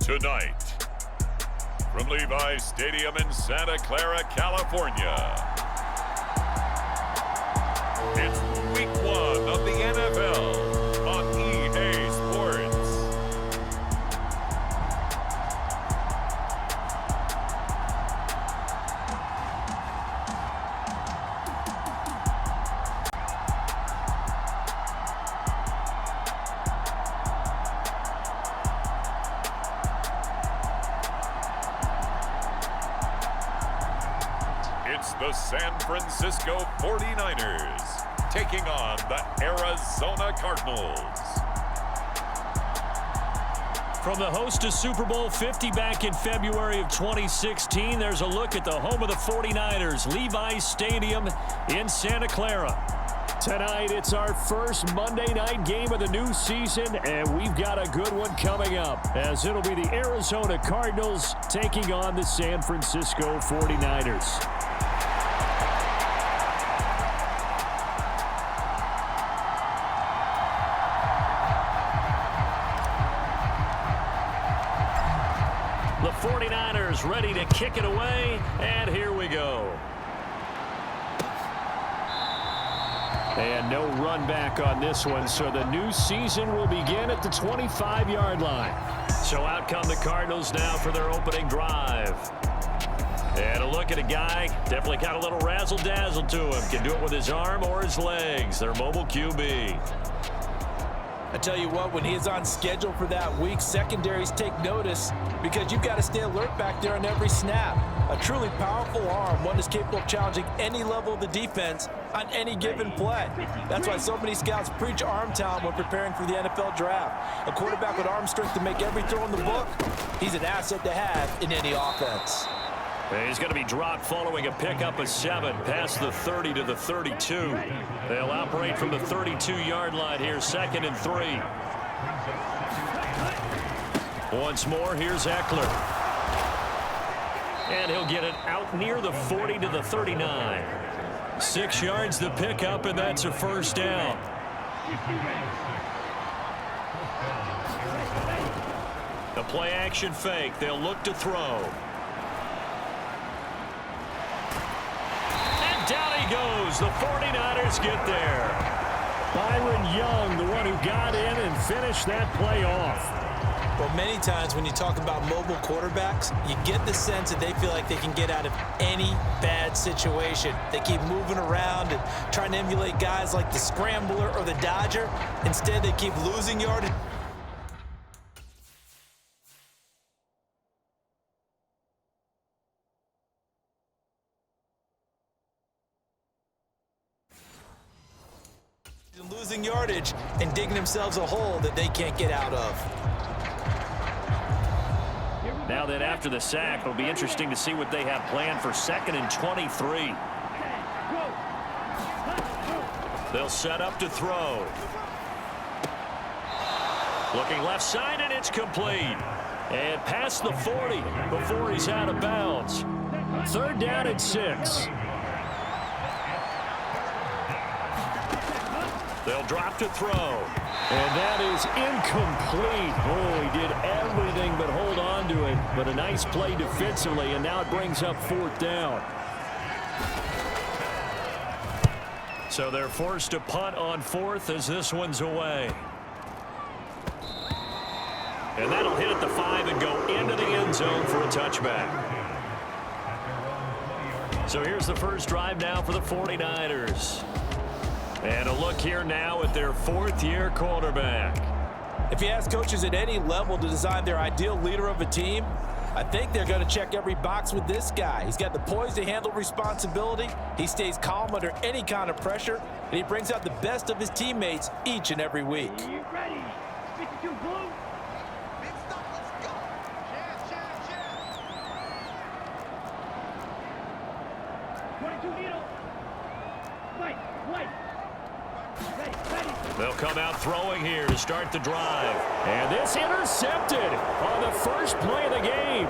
Tonight, from Levi's Stadium in Santa Clara, California, it's Week 1 of the NFL on EA Sports. It's the San Francisco 49ers taking on the Arizona Cardinals. From the host to Super Bowl 50 back in February of 2016, there's a look at the home of the 49ers, Levi's Stadium in Santa Clara. Tonight, it's our first Monday night game of the new season, and we've got a good one coming up, as it'll be the Arizona Cardinals taking on the San Francisco 49ers. The 49ers ready to kick it away, and here we go. And no run back on this one, so the new season will begin at the 25-yard line. So out come the Cardinals now for their opening drive. And a look at a guy, definitely got a little razzle-dazzle to him. Can do it with his arm or his legs. Their mobile QB. I tell you what, when he is on schedule for that week, secondaries take notice because you've got to stay alert back there on every snap. A truly powerful arm, one is capable of challenging any level of the defense on any given play. That's why so many scouts preach arm talent when preparing for the NFL draft. A quarterback with arm strength to make every throw in the book, he's an asset to have in any offense. He's going to be dropped following a pickup of 7 past the 30 to the 32. They'll operate from the 32-yard line here, 2nd and 3. Once more, here's Eckler. And he'll get it out near the 40 to the 39. 6 yards the pickup, and that's a first down. The play action fake. They'll look to throw. Down he goes. The 49ers get there. Byron Young, the one who got in and finished that play off. Well, many times when you talk about mobile quarterbacks, you get the sense that they feel like they can get out of any bad situation. They keep moving around and trying to emulate guys like the Scrambler or the Dodger. Instead, they keep losing yardage. Losing yardage and digging themselves a hole that they can't get out of. Now that after the sack, it'll be interesting to see what they have planned for 2nd and 23. They'll set up to throw. Looking left side, and it's complete. And past the 40 before he's out of bounds. 3rd down and 6. They'll drop to throw. And that is incomplete. Oh, he did everything but hold on to it. But a nice play defensively, and now it brings up 4th down. So they're forced to punt on 4th as this one's away. And that'll hit at the 5 and go into the end zone for a touchback. So here's the first drive now for the 49ers. And a look here now at their 4th-year quarterback. If you ask coaches at any level to design their ideal leader of a team, I think they're going to check every box with this guy. He's got the poise to handle responsibility. He stays calm under any kind of pressure, and he brings out the best of his teammates each and every week. Are you ready? 52 blue. Let's go. Chance. 22 needle. White. They'll come out throwing here to start the drive. And this intercepted on the first play of the game.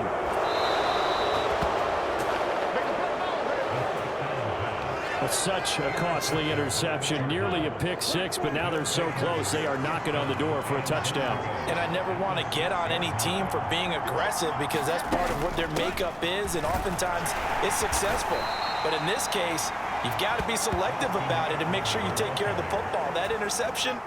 Well, such a costly interception, nearly a pick six, but now they're so close they are knocking on the door for a touchdown. And I never want to get on any team for being aggressive because that's part of what their makeup is, and oftentimes it's successful. But in this case, you've got to be selective about it and make sure you take care of the football. That interception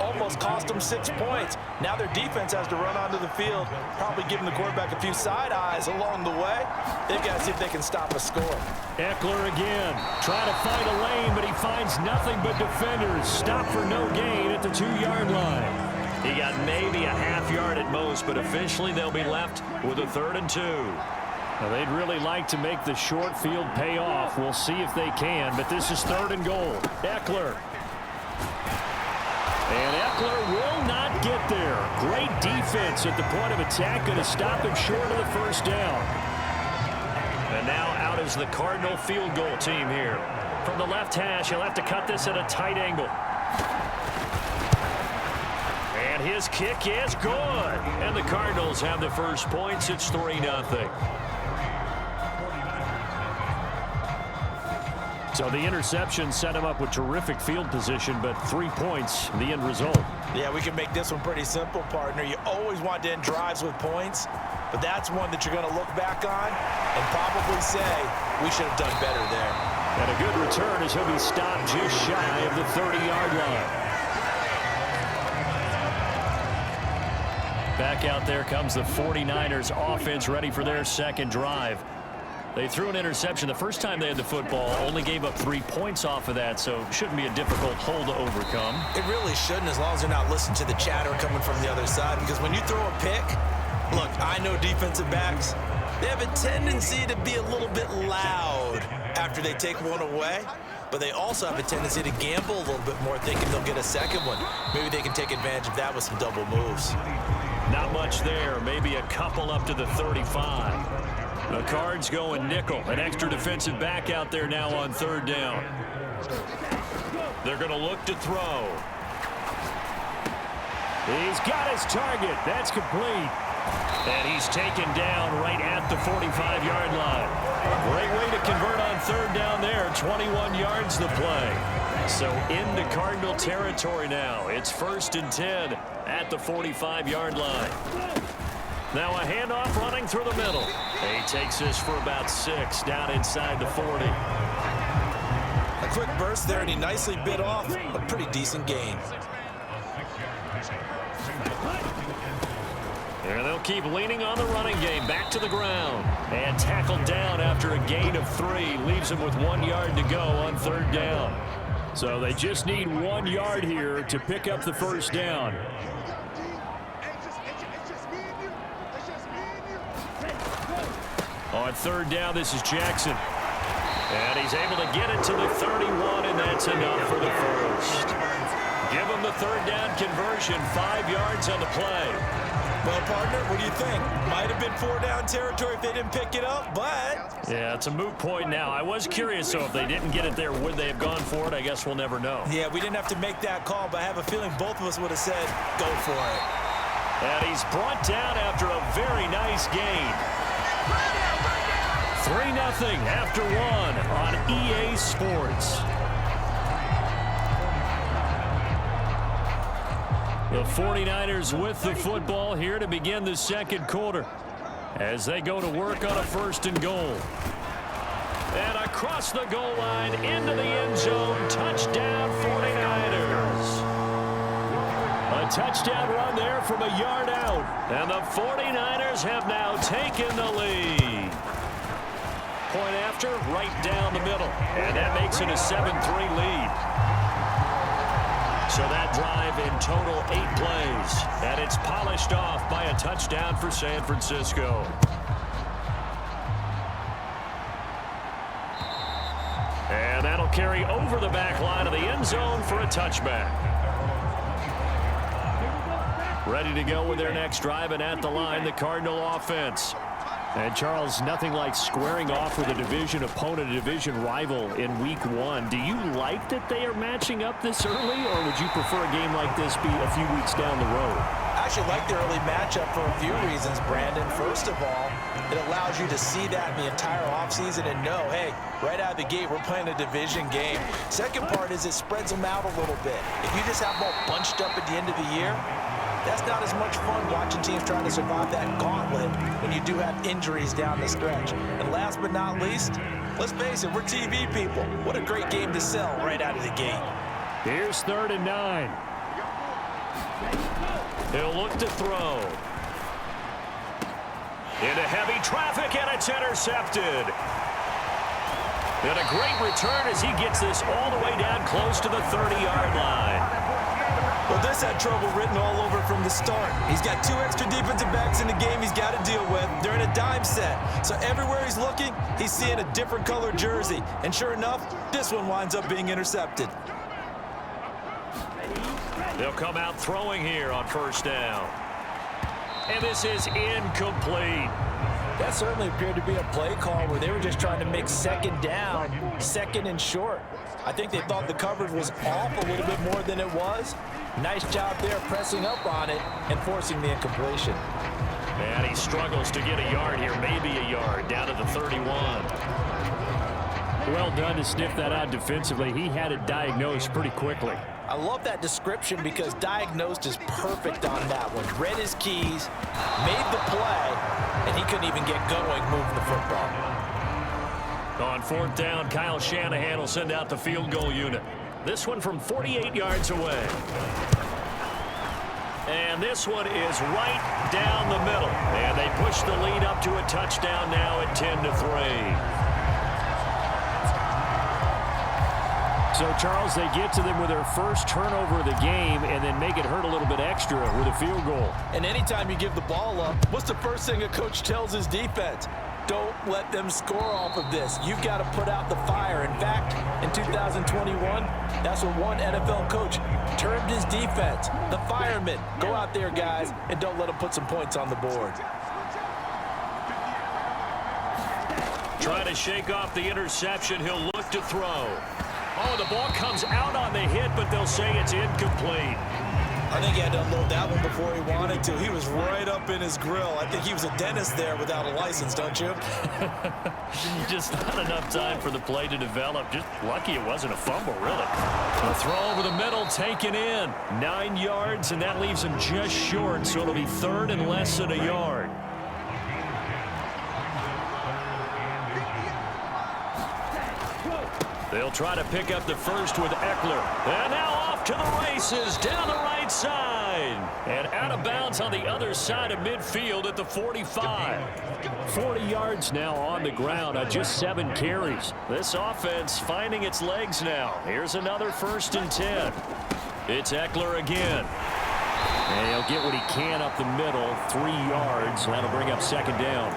almost cost them 6 points. Now their defense has to run onto the field, probably giving the quarterback a few side eyes along the way. They've got to see if they can stop a score. Eckler again, trying to find a lane, but he finds nothing but defenders. Stop for no gain at the 2-yard line. He got maybe a half yard at most, but officially they'll be left with a 3rd and 2. Now, they'd really like to make the short field pay off. We'll see if they can, but this is 3rd and goal. Eckler. And Eckler will not get there. Great defense at the point of attack, going to stop him short of the first down. And now out is the Cardinal field goal team here. From the left hash, he'll have to cut this at a tight angle. And his kick is good. And the Cardinals have the first points. It's 3-0. So the interception set him up with terrific field position, but 3 points, the end result. Yeah, we can make this one pretty simple, partner. You always want to end drives with points, but that's one that you're going to look back on and probably say, we should have done better there. And a good return as he'll be stopped just shy of the 30-yard line. Back out there comes the 49ers offense ready for their second drive. They threw an interception the first time they had the football, only gave up 3 points off of that, so it shouldn't be a difficult hole to overcome. It really shouldn't, as long as they're not listening to the chatter coming from the other side, because when you throw a pick, look, I know defensive backs, they have a tendency to be a little bit loud after they take one away, but they also have a tendency to gamble a little bit more, thinking they'll get a second one. Maybe they can take advantage of that with some double moves. Not much there, maybe a couple up to the 35. The Cards going nickel. An extra defensive back out there now on 3rd down. They're going to look to throw. He's got his target. That's complete. And he's taken down right at the 45-yard line. Great way to convert on 3rd down there. 21 yards the play. So into Cardinal territory now. It's 1st and 10 at the 45-yard line. Now a handoff running through the middle. He takes this for about 6 down inside the 40. A quick burst there, and he nicely bit off a pretty decent gain. And they'll keep leaning on the running game. Back to the ground. And tackled down after a gain of 3. Leaves him with 1 yard to go on 3rd down. So they just need 1 yard here to pick up the first down. On 3rd down, this is Jackson. And he's able to get it to the 31, and that's enough for the first. Give him the 3rd down conversion, 5 yards on the play. Well, partner, what do you think? Might have been 4-down territory if they didn't pick it up, but... Yeah, it's a moot point now. I was curious, so if they didn't get it there, would they have gone for it? I guess we'll never know. Yeah, we didn't have to make that call, but I have a feeling both of us would have said, go for it. And he's brought down after a very nice gain. 3-0 after 1 on EA Sports. The 49ers with the football here to begin the second quarter as they go to work on a 1st and goal. And across the goal line into the end zone. Touchdown 49ers. A touchdown run there from a yard out. And the 49ers have now taken the lead. Point after, right down the middle. And that makes it a 7-3 lead. So that drive in total 8 plays. And it's polished off by a touchdown for San Francisco. And that'll carry over the back line of the end zone for a touchback. Ready to go with their next drive, and at the line, the Cardinal offense. And, Charles, nothing like squaring off with a division opponent, a division rival in Week 1. Do you like that they are matching up this early, or would you prefer a game like this be a few weeks down the road? I actually like the early matchup for a few reasons, Brandon. First of all, it allows you to see that in the entire offseason and know, hey, right out of the gate, we're playing a division game. Second part is it spreads them out a little bit. If you just have them all bunched up at the end of the year, that's not as much fun watching teams trying to survive that gauntlet when you do have injuries down the stretch. And last but not least, let's face it, we're TV people. What a great game to sell right out of the gate. Here's 3rd and 9. He'll look to throw. Into heavy traffic, and it's intercepted. And a great return as he gets this all the way down close to the 30-yard line. Well, this had trouble written all over from the start. He's got 2 extra defensive backs in the game he's got to deal with. They're in a dime set. So everywhere he's looking, he's seeing a different color jersey. And sure enough, this one winds up being intercepted. They'll come out throwing here on 1st down. And this is incomplete. That certainly appeared to be a play call where they were just trying to make 2nd down, 2nd and short. I think they thought the coverage was off a little bit more than it was. Nice job there pressing up on it and forcing the incompletion. And he struggles to get a yard here, maybe a yard, down to the 31. Well done to sniff that out defensively. He had it diagnosed pretty quickly. I love that description because diagnosed is perfect on that one. Read his keys, made the play, and he couldn't even get going moving the football. On 4th down, Kyle Shanahan will send out the field goal unit. This one from 48 yards away. And this one is right down the middle. And they push the lead up to a touchdown now at 10-3. So, Charles, they get to them with their first turnover of the game and then make it hurt a little bit extra with a field goal. And anytime you give the ball up, what's the first thing a coach tells his defense? Don't let them score off of this. You've got to put out the fire. In fact, in 2021, that's what one NFL coach termed his defense. The firemen. Go out there, guys, and don't let them put some points on the board. Trying to shake off the interception. He'll look to throw. Oh, the ball comes out on the hit, but they'll say it's incomplete. I think he had to unload that one before he wanted to. He was right up in his grill. I think he was a dentist there without a license, don't you? Just not enough time for the play to develop. Just lucky it wasn't a fumble, really. A throw over the middle taken in. 9 yards, and that leaves him just short, so it'll be 3rd and less than a yard. They'll try to pick up the first with Eckler. And now off to the races down the right side. And out of bounds on the other side of midfield at the 45. 40 yards now on the ground on just 7 carries. This offense finding its legs now. Here's another 1st and 10. It's Eckler again. And he'll get what he can up the middle, 3 yards. That'll bring up 2nd down.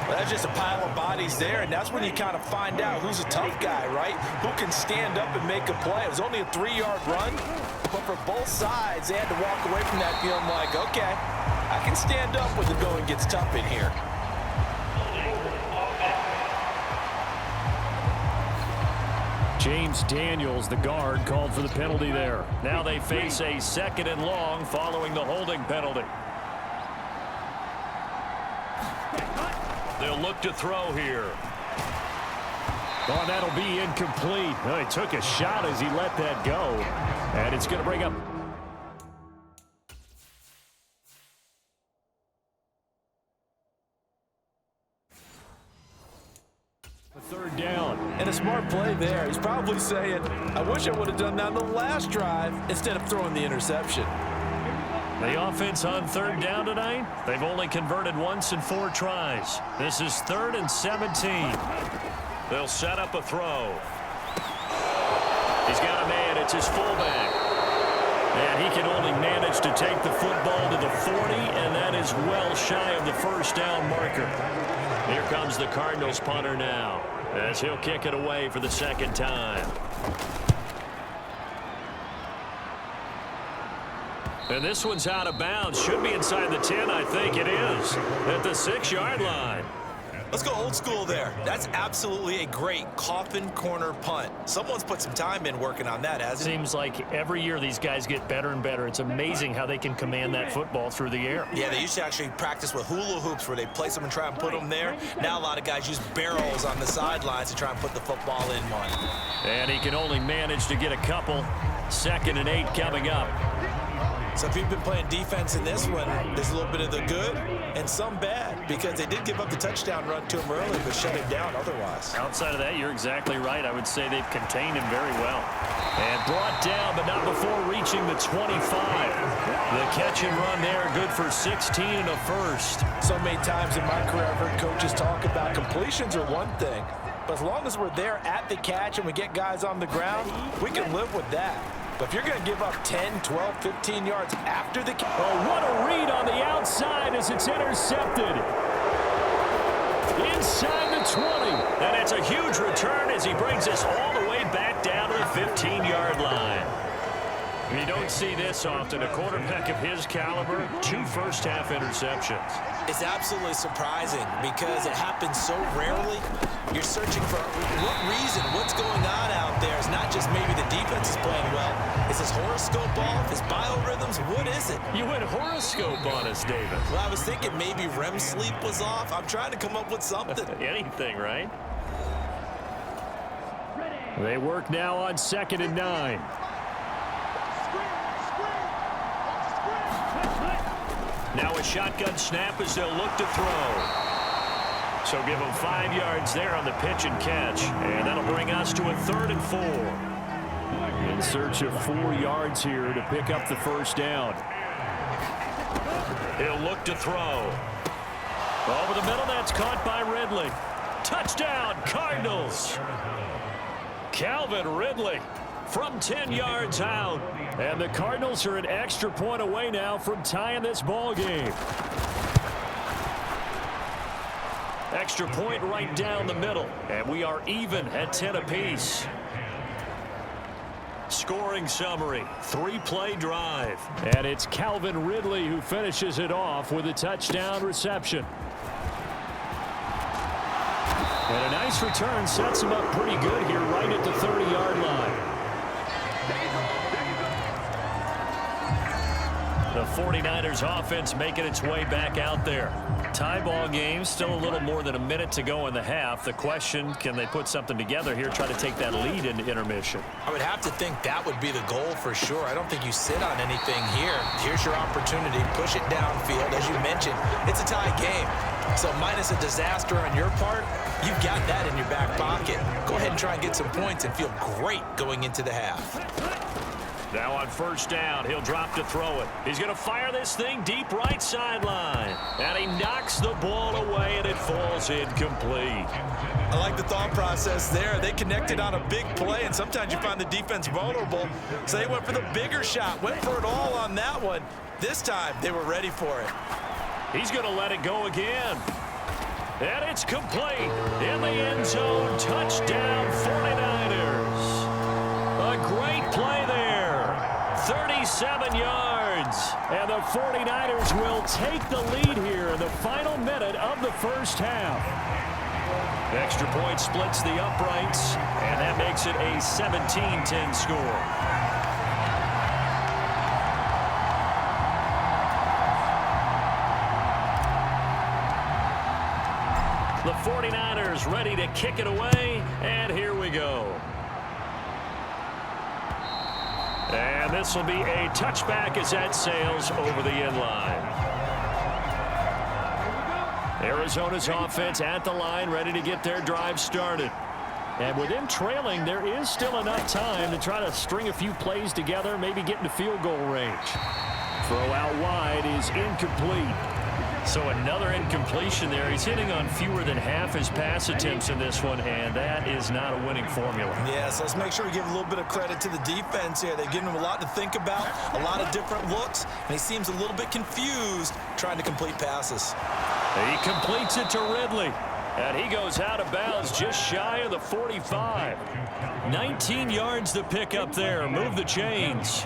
Well, that's just a pile of bodies there, and that's when you kind of find out who's a tough guy, right? Who can stand up and make a play. It was only a 3-yard run, but for both sides, they had to walk away from that feeling like, okay, I can stand up when the going gets tough in here. James Daniels, the guard, called for the penalty there. Now they face a 2nd and long following the holding penalty. They'll look to throw here. Oh, that'll be incomplete. Oh, he took a shot as he let that go. And it's going to bring up... a 3rd down. And a smart play there. He's probably saying, I wish I would have done that on the last drive instead of throwing the interception. The offense on 3rd down tonight, they've only converted once in 4 tries. This is 3rd and 17. They'll set up a throw. He's got a man. It's his fullback. And he can only manage to take the football to the 40, and that is well shy of the 1st down marker. Here comes the Cardinals punter now, as he'll kick it away for the 2nd time. And this one's out of bounds. Should be inside the 10, I think it is. At the 6-yard line. Let's go old school there. That's absolutely a great coffin corner punt. Someone's put some time in working on that, hasn't he? Seems like every year these guys get better and better. It's amazing how they can command that football through the air. Yeah, they used to actually practice with hula hoops where they place them and try and put them there. Now a lot of guys use barrels on the sidelines to try and put the football in one. And he can only manage to get a couple. 2nd and 8 coming up. So if you've been playing defense in this one, there's a little bit of the good and some bad, because they did give up the touchdown run to him early, but shut him down otherwise. Outside of that, you're exactly right. I would say they've contained him very well. And brought down, but not before reaching the 25. The catch and run there, good for 16 and a first. So many times in my career, I've heard coaches talk about completions are one thing, but as long as we're there at the catch and we get guys on the ground, we can live with that. But if you're going to give up 10, 12, 15 yards after the catch. Oh, what a read on the outside as it's intercepted. Inside the 20. And it's a huge return as he brings us all the way back down to the 15-yard line. You don't see this often. A quarterback of his caliber, 2 first-half interceptions. It's absolutely surprising because it happens so rarely. You're searching for what reason, what's going on out there. It's not just maybe the defense is playing well. Is his horoscope off? His biorhythms? What is it? You went horoscope on us, David. Well, I was thinking maybe REM sleep was off. I'm trying to come up with something. Anything, right? They work now on 2nd and 9. Now a shotgun snap as they'll look to throw. So give them 5 yards there on the pitch and catch. And that'll bring us to a 3rd and 4. In search of 4 yards here to pick up the first down. He'll look to throw. Over the middle, that's caught by Ridley. Touchdown, Cardinals. Calvin Ridley from 10 yards out. And the Cardinals are an extra point away now from tying this ball game. Extra point right down the middle. And we are even at 10 apiece. Scoring summary, 3-play drive. And it's Calvin Ridley who finishes it off with a touchdown reception. And a nice return sets him up pretty good here right at the 30-yard line. The 49ers offense making its way back out there. Tie ball game, still a little more than a minute to go in the half. The question, can they put something together here, try to take that lead into intermission? I would have to think that would be the goal for sure. I don't think you sit on anything here. Here's your opportunity. Push it downfield. As you mentioned, it's a tie game. So minus a disaster on your part, you've got that in your back pocket. Go ahead and try and get some points and feel great going into the half. Now on first down, he'll drop to throw it. He's going to fire this thing deep right sideline. And he knocks the ball away, and it falls incomplete. I like the thought process there. They connected on a big play, and sometimes you find the defense vulnerable. So they went for the bigger shot, went for it all on that one. This time, they were ready for it. He's going to let it go again. And it's complete. In the end zone, touchdown 49ers. A great play there. 37 yards. And the 49ers will take the lead here in the final minute of the first half. Extra point splits the uprights, and that makes it a 17-10 score. The 49ers ready to kick it away, and here we go. And this will be a touchback as that sails over the end line. Arizona's offense at the line, ready to get their drive started. And with them trailing, there is still enough time to try to string a few plays together, maybe get into field goal range. Throw out wide is incomplete. So another incompletion there. He's hitting on fewer than half his pass attempts in this one, and that is not a winning formula. Yes, let's make sure we give a little bit of credit to the defense here. They've given him a lot to think about, a lot of different looks, and he seems a little bit confused trying to complete passes. He completes it to Ridley, and he goes out of bounds just shy of the 45. 19 yards to pick up there. Move the chains.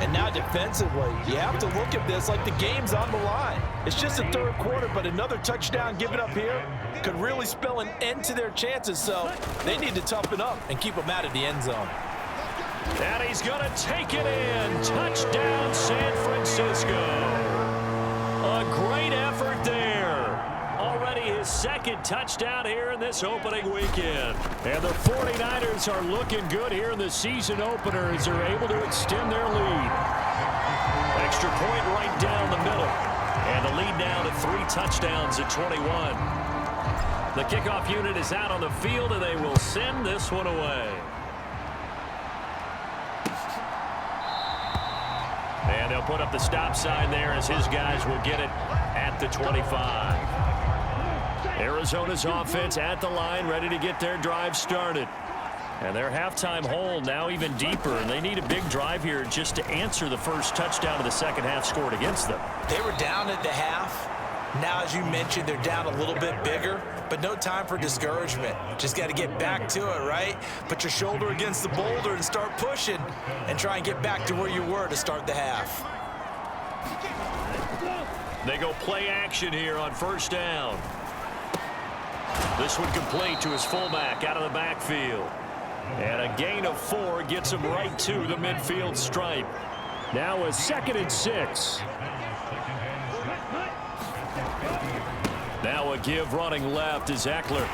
And now defensively, you have to look at this like the game's on the line. It's just the third quarter, but another touchdown given up here could really spell an end to their chances, so they need to toughen up and keep them out of the end zone. And he's going to take it in. Touchdown, San Francisco. A great effort there. Already his second touchdown here in this opening weekend. And the 49ers are looking good here in the season opener as they're able to extend their lead. Extra point right down the middle. And the lead now to 3 touchdowns at 21. The kickoff unit is out on the field, and they will send this one away. And they'll put up the stop sign there as his guys will get it at the 25. Arizona's offense at the line, ready to get their drive started. And their halftime hole now even deeper, and they need a big drive here just to answer the first touchdown of the second half scored against them. They were down at the half. Now, as you mentioned, they're down a little bit bigger, but no time for discouragement. Just got to get back to it, right? Put your shoulder against the boulder and start pushing and try and get back to where you were to start the half. They go play action here on first down. This one complete to his fullback out of the backfield. And a gain of 4 gets him right to the midfield stripe. Now a 2nd and 6. Now a give running left is Eckler.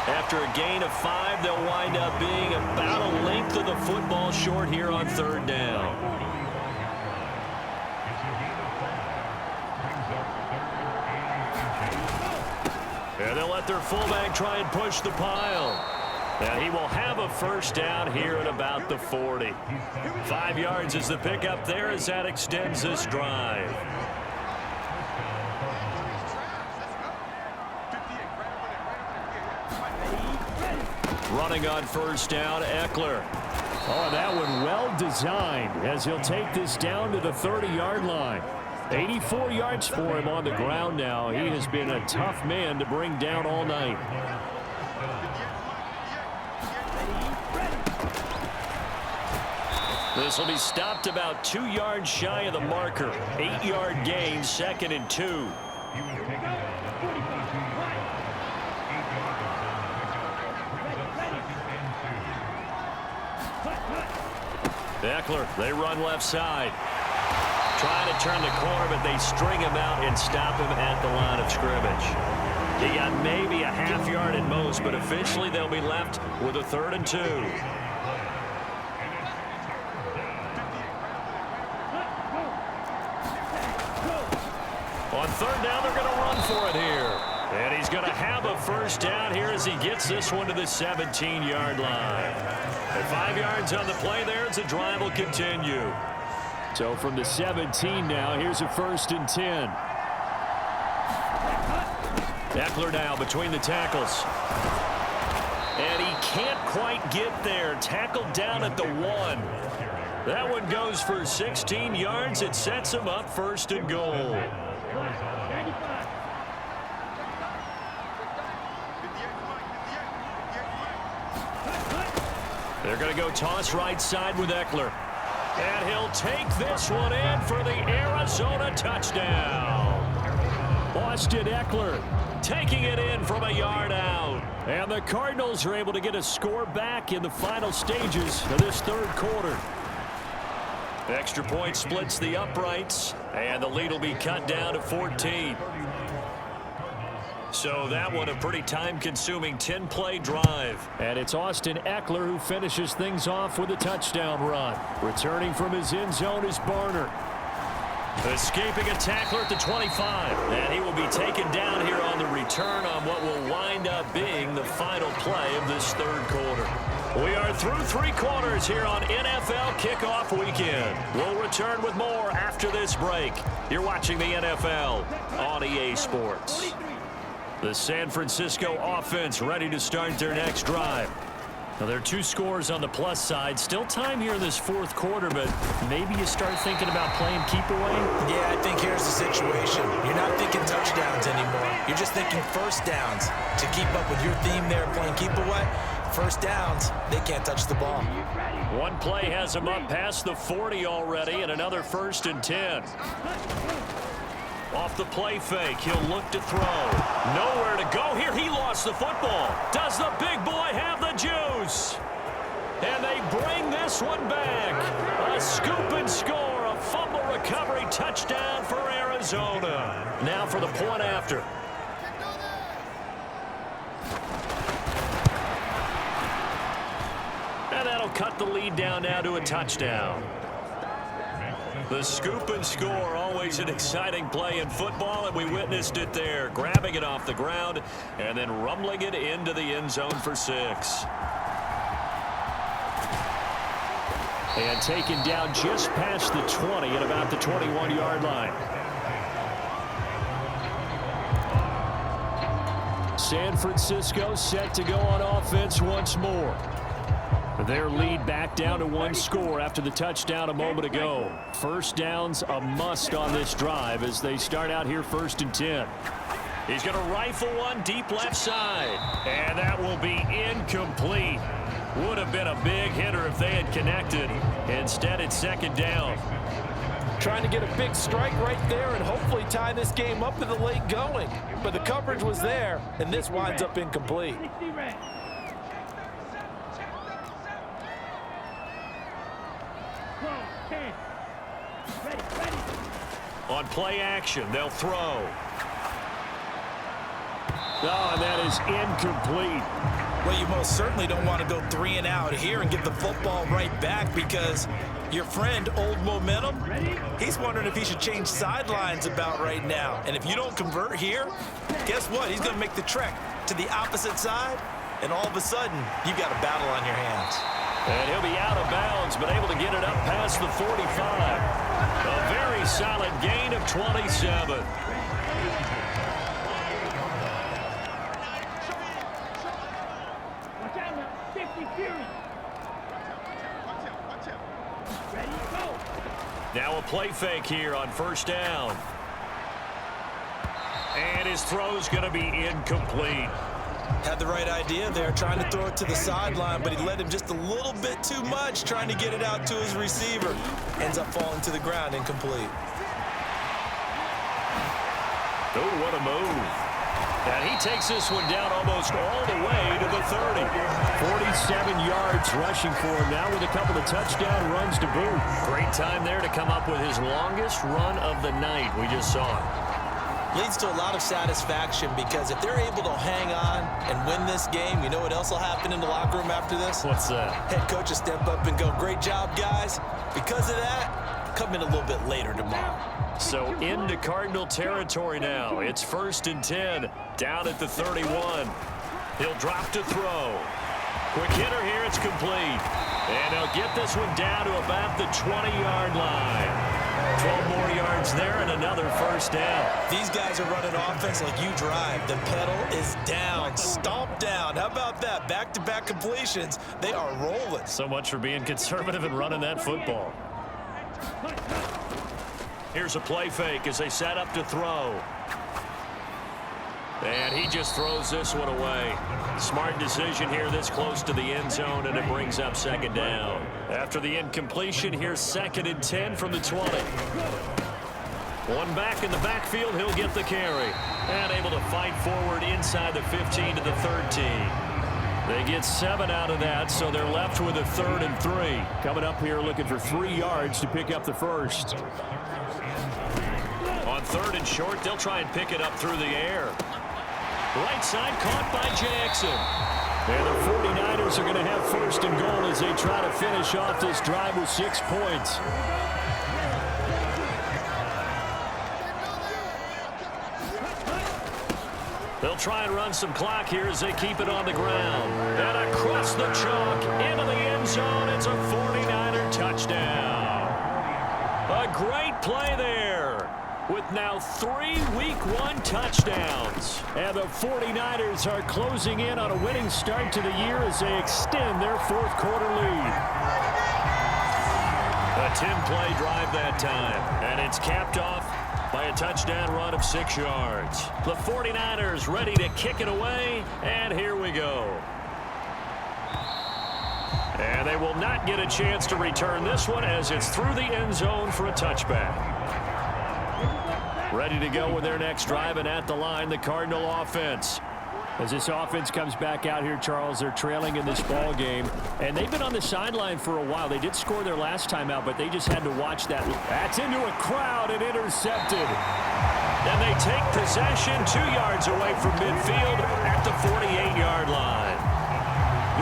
After a gain of 5, they'll wind up being about a length of the football short here on third down. And they'll let their fullback try and push the pile. And he will have a first down here at about the 40. 5 yards is the pickup there as that extends this drive. Running on first down, Eckler. Oh, that one well designed as he'll take this down to the 30-yard line. 84 yards for him on the ground now. He has been a tough man to bring down all night. This will be stopped about 2 yards shy of the marker. 8-yard gain, 2nd and 2. Eckler, they run left side. Trying to turn the corner, but they string him out and stop him at the line of scrimmage. He got maybe a half yard at most, but officially they'll be left with a 3rd and 2. On third down, they're going to run for it here. And he's going to have a first down here as he gets this one to the 17-yard line. And 5 yards on the play there as the drive will continue. So from the 17 now, here's a 1st and 10. Eckler now between the tackles. And he can't quite get there. Tackled down at the 1. That one goes for 16 yards. It sets him up 1st and goal. They're going to go toss right side with Eckler. And he'll take this one in for the Arizona touchdown. Austin Eckler taking it in from a yard out. And the Cardinals are able to get a score back in the final stages of this third quarter. Extra point splits the uprights, and the lead will be cut down to 14. So that one a pretty time-consuming 10-play drive. And it's Austin Eckler who finishes things off with a touchdown run. Returning from his end zone is Barner. Escaping a tackler at the 25. And he will be taken down here on the return on what will wind up being the final play of this third quarter. We are through 3 quarters here on NFL Kickoff Weekend. We'll return with more after this break. You're watching the NFL on EA Sports. The San Francisco offense ready to start their next drive. Now, there are 2 scores on the plus side. Still time here in this fourth quarter, but maybe you start thinking about playing keep away? Yeah, I think here's the situation. You're not thinking touchdowns anymore. You're just thinking first downs. To keep up with your theme there, playing keep away, first downs, they can't touch the ball. One play has him up past the 40 already, and another 1st and 10. Off the play fake, he'll look to throw. Nowhere to go here. He lost the football. Does the big boy have the juice? And they bring this one back. A scoop and score, a fumble recovery touchdown for Arizona. Now for the point after. And that'll cut the lead down now to a touchdown. The scoop and score, always an exciting play in football, and we witnessed it there. Grabbing it off the ground and then rumbling it into the end zone for 6. And taken down just past the 20 at about the 21-yard line. San Francisco set to go on offense once more. Their lead back down to 1 score after the touchdown a moment ago. First down's a must on this drive as they start out here 1st and 10. He's going to rifle one deep left side. And that will be incomplete. Would have been a big hitter if they had connected. Instead, it's 2nd down. Trying to get a big strike right there and hopefully tie this game up in the late going. But the coverage was there, and this winds up incomplete. 60 red. Ready. On play action, they'll throw. Oh, and that is incomplete. Well, you most certainly don't want to go 3 and out here and get the football right back because your friend, Old Momentum, he's wondering if he should change sidelines about right now. And if you don't convert here, guess what? He's going to make the trek to the opposite side, and all of a sudden, you've got a battle on your hands. And he'll be out of bounds, but able to get it up past the 45. A very solid gain of 27. Watch out now. 50 Fury. Ready, go. Now a play fake here on 1st down. And his throw's going to be incomplete. Had the right idea there, trying to throw it to the sideline, but he led him just a little bit too much, trying to get it out to his receiver. Ends up falling to the ground, incomplete. Oh, what a move. And he takes this one down almost all the way to the 30. 47 yards rushing for him now with a couple of touchdown runs to boot. Great time there to come up with his longest run of the night. We just saw it. Leads to a lot of satisfaction because if they're able to hang on and win this game, you know what else will happen in the locker room after this? What's that? Head coach will step up and go, great job, guys. Because of that, come in a little bit later tomorrow. So into Cardinal territory now. It's 1st and 10, down at the 31. He'll drop to throw. Quick hitter here, it's complete. And he'll get this one down to about the 20-yard line. 12 more yards there and another 1st down. These guys are running offense like you drive. The pedal is down, stomp down. How about that? Back-to-back completions. They are rolling. So much for being conservative and running that football. Here's a play fake as they set up to throw. And he just throws this one away. Smart decision here this close to the end zone, and it brings up 2nd down. After the incompletion, here's 2nd and 10 from the 20. One back in the backfield, he'll get the carry. And able to fight forward inside the 15 to the 13. They get 7 out of that, so they're left with a 3rd and 3. Coming up here looking for 3 yards to pick up the 1st. On 3rd and short, they'll try and pick it up through the air. Right side caught by Jackson. And the 49ers are going to have 1st and goal as they try to finish off this drive with 6 points. They'll try and run some clock here as they keep it on the ground. And across the chalk into the end zone. It's a 49er touchdown. A great play there. With now 3 Week 1 touchdowns. And the 49ers are closing in on a winning start to the year as they extend their 4th quarter lead. A 10-play drive that time. And it's capped off by a touchdown run of 6 yards. The 49ers ready to kick it away. And here we go. And they will not get a chance to return this one as it's through the end zone for a touchback. Ready to go with their next drive, and at the line, the Cardinal offense. As this offense comes back out here, Charles, they're trailing in this ball game, and they've been on the sideline for a while. They did score their last time out, but they just had to watch that. That's into a crowd and intercepted. And they take possession 2 yards away from midfield at the 48-yard line.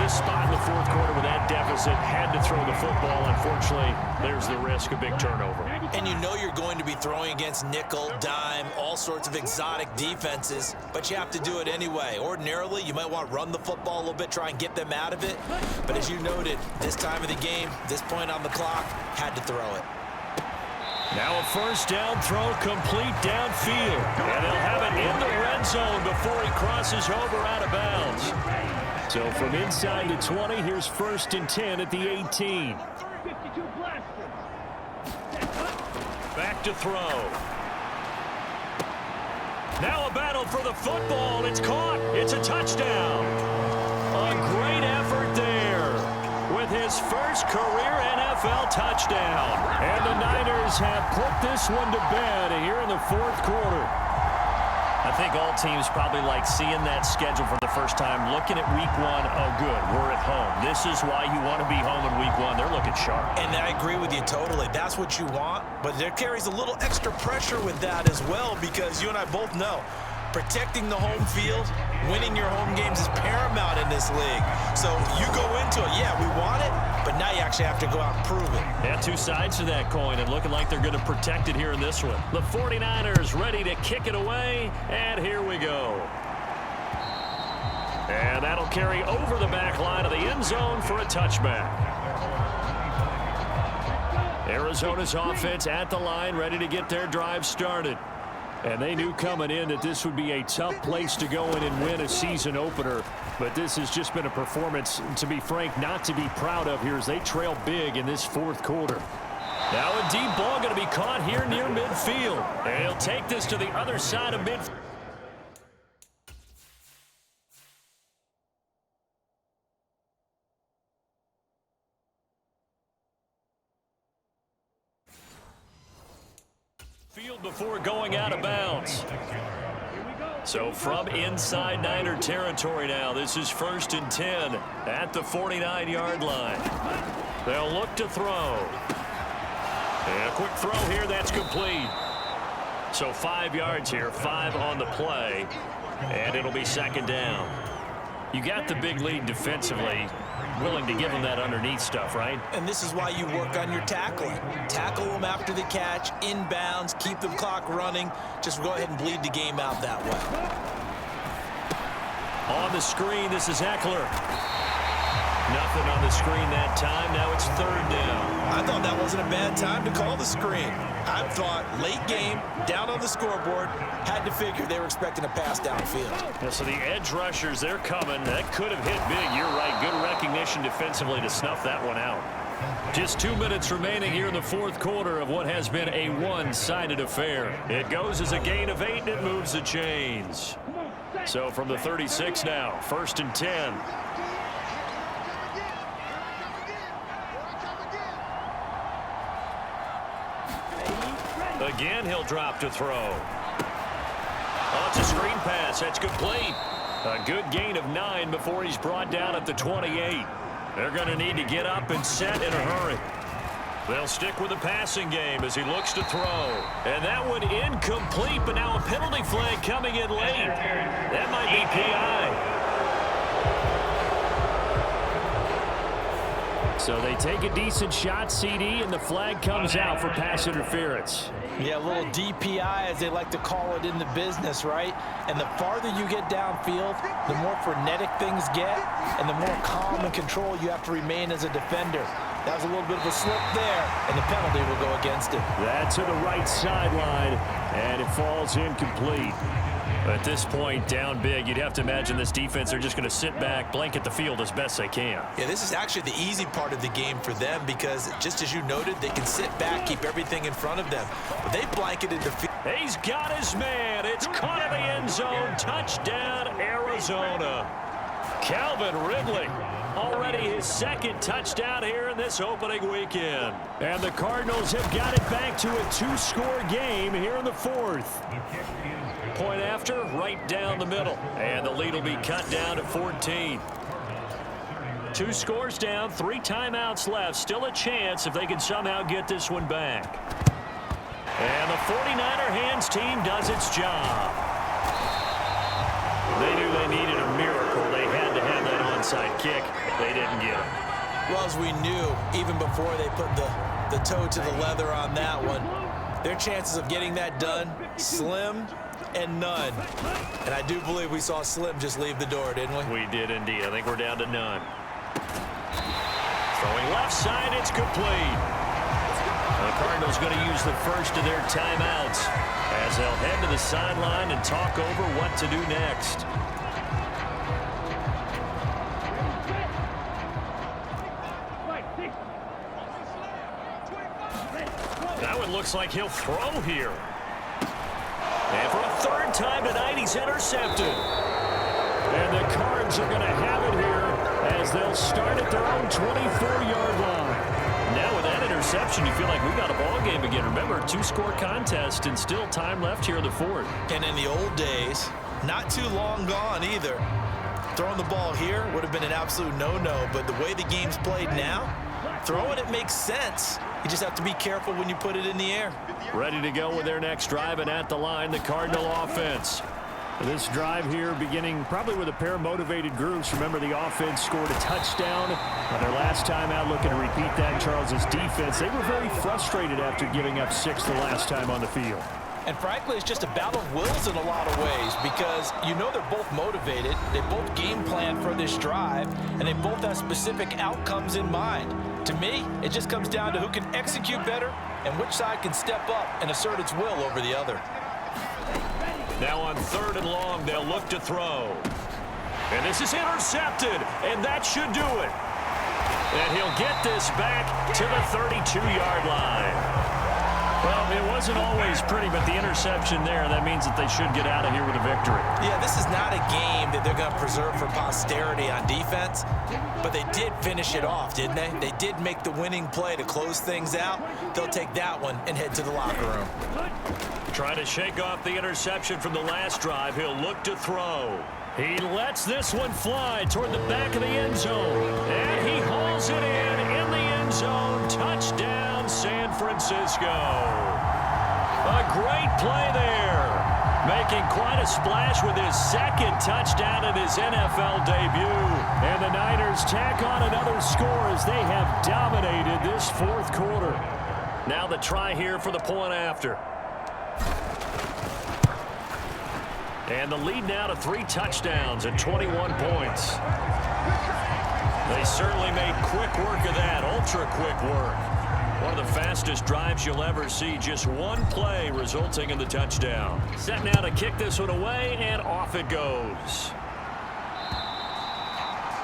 This spot in the fourth quarter with that deficit had to throw the football. Unfortunately, there's the risk of big turnover. And you know you're going to be throwing against nickel, dime, all sorts of exotic defenses, but you have to do it anyway. Ordinarily, you might want to run the football a little bit, try and get them out of it. But as you noted, this time of the game, this point on the clock, had to throw it. Now a first down throw complete downfield. And they'll have it in the red zone before he crosses over out of bounds. So from inside the 20, here's 1st and 10 at the 18. 52 blasters. Back to throw. Now a battle for the football. It's caught. It's a touchdown. A great effort there with his first career NFL touchdown. And the Niners have put this one to bed here in the fourth quarter. I think all teams probably like seeing that schedule for the first time, looking at week one. Oh, good, we're at home. This is why you want to be home in week one. They're looking sharp. And I agree with you totally. That's what you want, but there carries a little extra pressure with that as well, because you and I both know protecting the home field, winning your home games is paramount in this league. So you go into it, yeah, we want it, but now you actually have to go out and prove it. Yeah, two sides to that coin, and looking like they're going to protect it here in this one. The 49ers ready to kick it away, and here we go. And that'll carry over the back line of the end zone for a touchback. Arizona's offense at the line, ready to get their drive started. And they knew coming in that this would be a tough place to go in and win a season opener. But this has just been a performance, to be frank, not to be proud of here as they trail big in this fourth quarter. Now a deep ball going to be caught here near midfield. And he'll take this to the other side of midfield. Before going out of bounds. So from inside Niner territory now, this is 1st and 10 at the 49-yard line. They'll look to throw. And a quick throw here, that's complete. So 5 yards here, 5 on the play, and it'll be 2nd down. You got the big lead defensively, willing to give them that underneath stuff, right? And this is why you work on your tackling. Tackle them after the catch, inbounds, keep the clock running. Just go ahead and bleed the game out that way. On the screen, this is Eckler. Nothing on the screen that time. Now it's 3rd down. I thought that wasn't a bad time to call the screen. I thought late game, down on the scoreboard, had to figure they were expecting a pass downfield. Yeah, so the edge rushers, they're coming. That could have hit big. You're right. Good recognition defensively to snuff that one out. Just 2 minutes remaining here in the fourth quarter of what has been a one-sided affair. It goes as a gain of 8, and it moves the chains. So from the 36 now, 1st and 10. Again, he'll drop to throw. Oh, it's a screen pass. That's complete. A good gain of 9 before he's brought down at the 28. They're going to need to get up and set in a hurry. They'll stick with the passing game as he looks to throw. And that one incomplete, but now a penalty flag coming in late. That might be PI. So they take a decent shot, CD, and the flag comes out for pass interference. Yeah, a little DPI, as they like to call it in the business, right? And the farther you get downfield, the more frenetic things get, and the more calm and control you have to remain as a defender. That was a little bit of a slip there, and the penalty will go against it. That's to the right sideline, and it falls incomplete. At this point, down big, you'd have to imagine this defense are just going to sit back, blanket the field as best they can. Yeah, this is actually the easy part of the game for them because, just as you noted, they can sit back, keep everything in front of them. But they blanketed the field. He's got his man. It's caught in the end zone. Touchdown, Arizona. Calvin Ridley Already his second touchdown here in this opening weekend. And the Cardinals have got it back to a two-score game here in the fourth. Point after, right down the middle. And the lead will be cut down to 14. 2 scores down, 3 timeouts left. Still a chance if they can somehow get this one back. And the 49er hands team does its job. They knew they needed a miracle. They had to have that onside kick. They didn't get it. Well, as we knew, even before they put the toe to the leather on that one, their chances of getting that done, slim and none. And I do believe we saw Slim just leave the door, didn't we? We did indeed. I think we're down to none. Throwing left side, it's complete. The Cardinals going to use the first of their timeouts as they'll head to the sideline and talk over what to do next. That one looks like he'll throw here. And for a third time tonight, he's intercepted. And the Cards are going to have it here as they'll start at their own 24-yard line. Now with that interception, you feel like we got a ball game again. Remember, 2-score contest and still time left here in the fourth. And in the old days, not too long gone either. Throwing the ball here would have been an absolute no-no, but the way the game's played now, throwing it makes sense. You just have to be careful when you put it in the air. Ready to go with their next drive, and at the line, the Cardinal offense. This drive here beginning probably with a pair of motivated groups. Remember, the offense scored a touchdown their last time out, looking to repeat that. Charles's defense, they were very frustrated after giving up 6 the last time on the field. And frankly, it's just a battle of wills in a lot of ways because you know they're both motivated, they both game plan for this drive, and they both have specific outcomes in mind. To me, it just comes down to who can execute better and which side can step up and assert its will over the other. Now on 3rd and long, they'll look to throw. And this is intercepted, and that should do it. And he'll get this back to the 32-yard line. Well, it wasn't always pretty, but the interception there, that means that they should get out of here with a victory. Yeah, this is not a game that they're going to preserve for posterity on defense, but they did finish it off, didn't they? They did make the winning play to close things out. They'll take that one and head to the locker room. Trying to shake off the interception from the last drive. He'll look to throw. He lets this one fly toward the back of the end zone. And he hauls it in the end zone. Touchdown, San Francisco. A great play there. Making quite a splash with his second touchdown in his NFL debut. And the Niners tack on another score as they have dominated this fourth quarter. Now the try here for the point after. And the lead now to 3 touchdowns and 21 points. They certainly made quick work of that, ultra quick work. One of the fastest drives you'll ever see, just one play resulting in the touchdown. Set now to kick this one away, and off it goes.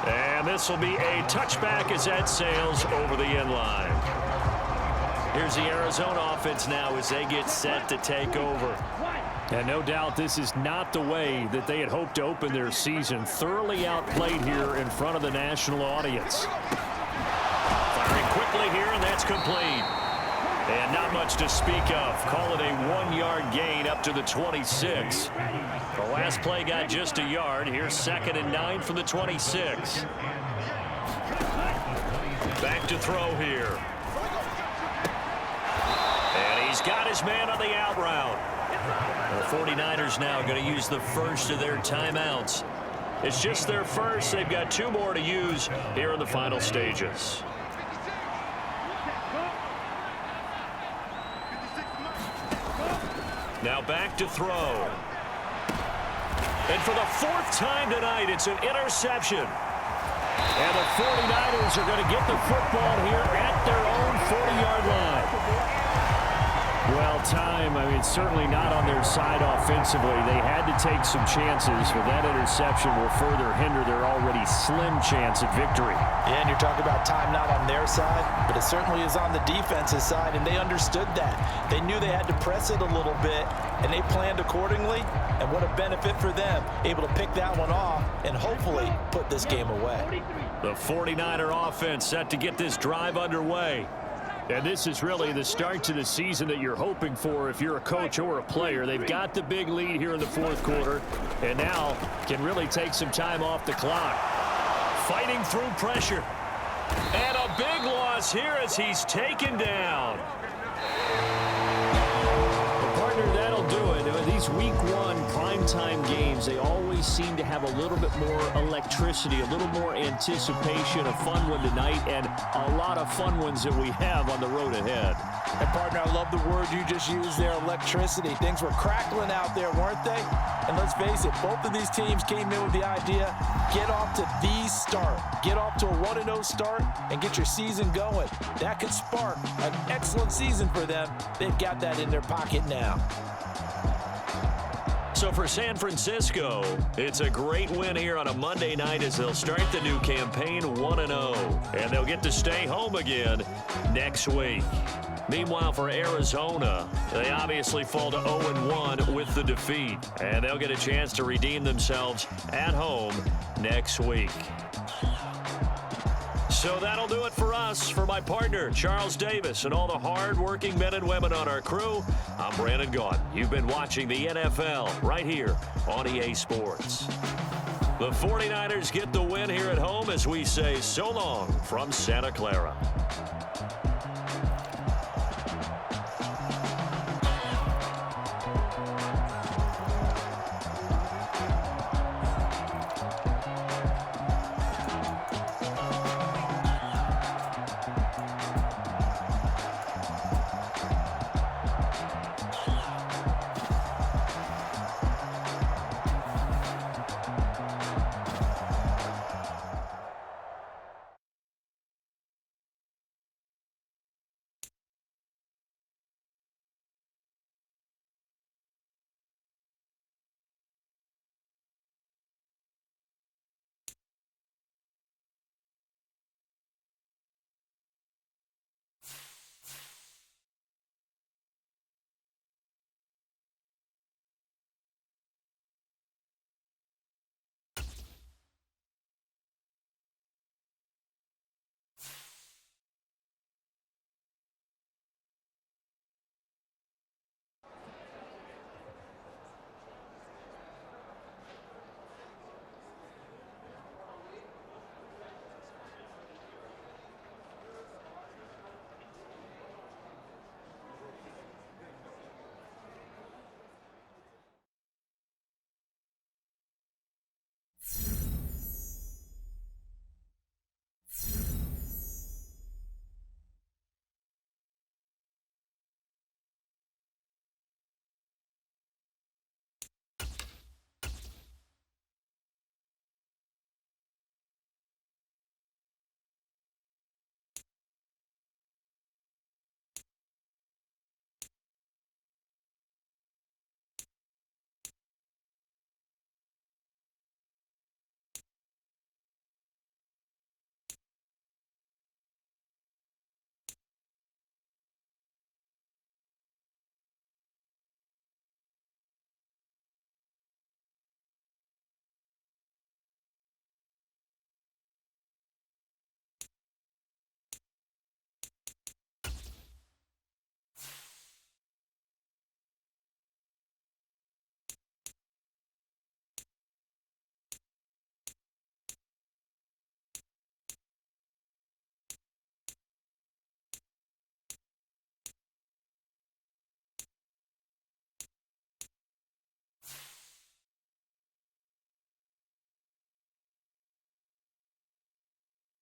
And this will be a touchback as that sails over the end line. Here's the Arizona offense now as they get set to take over. And no doubt this is not the way that they had hoped to open their season. Thoroughly outplayed here in front of the national audience. Firing quickly here, and that's complete. And not much to speak of. Call it a 1-yard gain up to the 26. The last play got just a yard. Here's 2nd and 9 from the 26. Back to throw here. And he's got his man on the out route. The 49ers now going to use the first of their timeouts. It's just their first. They've got 2 more to use here in the final stages. Now back to throw. And for the 4th time tonight, it's an interception. And the 49ers are going to get the football here at their own 40-yard line. Well, time, certainly not on their side offensively. They had to take some chances, but that interception will further hinder their already slim chance at victory. Yeah, and you're talking about time not on their side, but it certainly is on the defense's side, and they understood that. They knew they had to press it a little bit, and they planned accordingly, and what a benefit for them, able to pick that one off and hopefully put this game away. The 49er offense set to get this drive underway. And this is really the start to the season that you're hoping for if you're a coach or a player. They've got the big lead here in the fourth quarter, and now can really take some time off the clock. Fighting through pressure. And a big loss here as he's taken down. Well, partner, that'll do it. These week one primetime games, they always seem to have a little bit more electricity, a little more anticipation. A fun one tonight, and a lot of fun ones that we have on the road ahead. And partner, I love the word you just used there, electricity. Things were crackling out there, weren't they? And let's face it, both of these teams came in with the idea, get off to the start. Get off to a 1-0 start and get your season going. That could spark an excellent season for them. They've got that in their pocket now. So for San Francisco, it's a great win here on a Monday night as they'll start the new campaign 1-0. And they'll get to stay home again next week. Meanwhile, for Arizona, they obviously fall to 0-1 with the defeat. And they'll get a chance to redeem themselves at home next week. So that'll do it for us. For my partner, Charles Davis, and all the hard-working men and women on our crew, I'm Brandon Gaudin. You've been watching the NFL right here on EA Sports. The 49ers get the win here at home as we say so long from Santa Clara.